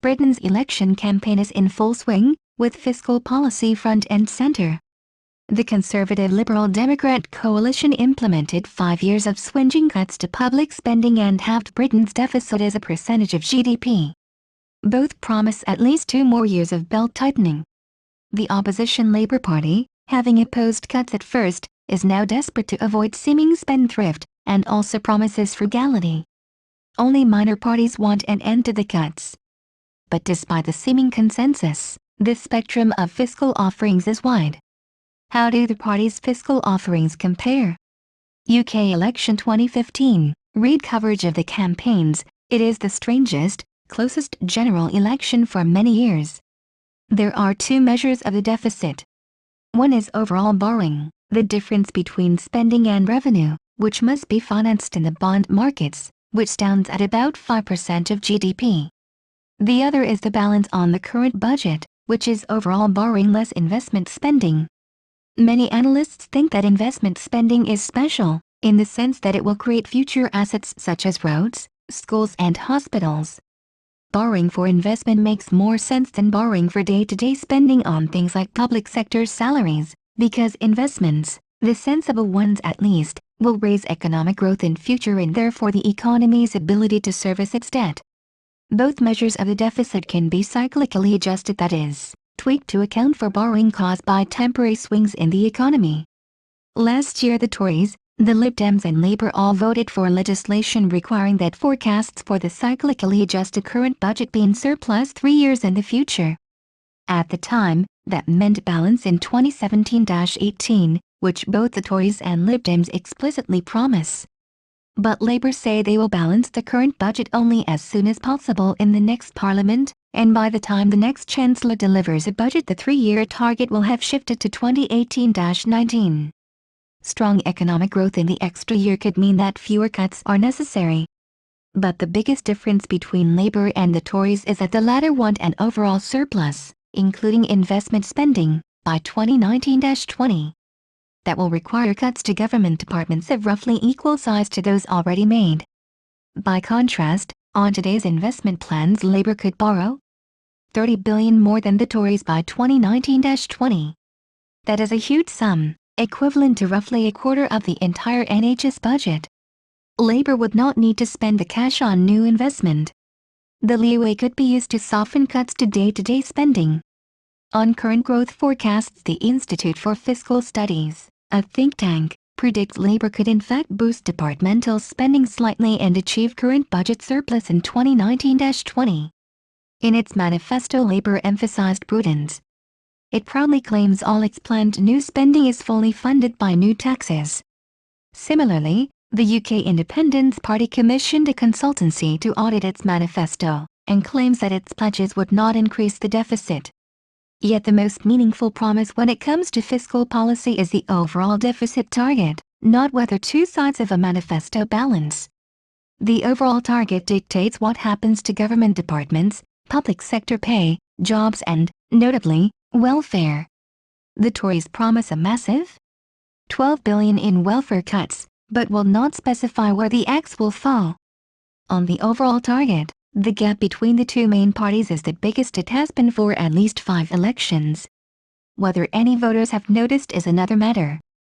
Britain's election campaign is in full swing, with fiscal policy front and center. The Conservative Liberal Democrat coalition implemented 5 years of swingeing cuts to public spending and halved Britain's deficit as a percentage of GDP. Both promise at least 2 more years of belt-tightening. The opposition Labour Party, having opposed cuts at first, is now desperate to avoid seeming spendthrift, and also promises frugality. Only minor parties want an end to the cuts. But despite the seeming consensus, the spectrum of fiscal offerings is wide. How do the parties' fiscal offerings compare? UK election 2015, read coverage of the campaigns. It is the strangest, closest general election for many years. There are 2 measures of the deficit. One is overall borrowing, the difference between spending and revenue, which must be financed in the bond markets, which stands at about 5% of GDP. The other is the balance on the current budget, which is overall borrowing less investment spending. Many analysts think that investment spending is special, in the sense that it will create future assets such as roads, schools and hospitals. Borrowing for investment makes more sense than borrowing for day-to-day spending on things like public sector salaries, because investments, the sensible ones at least, will raise economic growth in future and therefore the economy's ability to service its debt. Both measures of the deficit can be cyclically adjusted, that is, tweaked to account for borrowing caused by temporary swings in the economy. Last year the Tories, the Lib Dems and Labour all voted for legislation requiring that forecasts for the cyclically adjusted current budget be in surplus 3 years in the future. At the time, that meant balance in 2017-18, which both the Tories and Lib Dems explicitly promise. But Labour say they will balance the current budget only as soon as possible in the next Parliament, and by the time the next Chancellor delivers a budget the 3-year target will have shifted to 2018-19. Strong economic growth in the extra year could mean that fewer cuts are necessary. But the biggest difference between Labour and the Tories is that the latter want an overall surplus, including investment spending, by 2019-20. That will require cuts to government departments of roughly equal size to those already made. By contrast, on today's investment plans, Labour could borrow $30 billion more than the Tories by 2019-20. That is a huge sum, equivalent to roughly a quarter of the entire NHS budget. Labour would not need to spend the cash on new investment. The leeway could be used to soften cuts to day-to-day spending. On current growth forecasts, the Institute for Fiscal Studies, a think tank, predicts Labour could in fact boost departmental spending slightly and achieve current budget surplus in 2019-20. In its manifesto, Labour emphasized prudence. It proudly claims all its planned new spending is fully funded by new taxes. Similarly, the UK Independence Party commissioned a consultancy to audit its manifesto, and claims that its pledges would not increase the deficit. Yet the most meaningful promise when it comes to fiscal policy is the overall deficit target, not whether 2 sides of a manifesto balance. The overall target dictates what happens to government departments, public sector pay, jobs and, notably, welfare. The Tories promise a massive $12 billion in welfare cuts, but will not specify where the axe will fall. On the overall target, the gap between the 2 main parties is the biggest it has been for at least 5 elections. Whether any voters have noticed is another matter.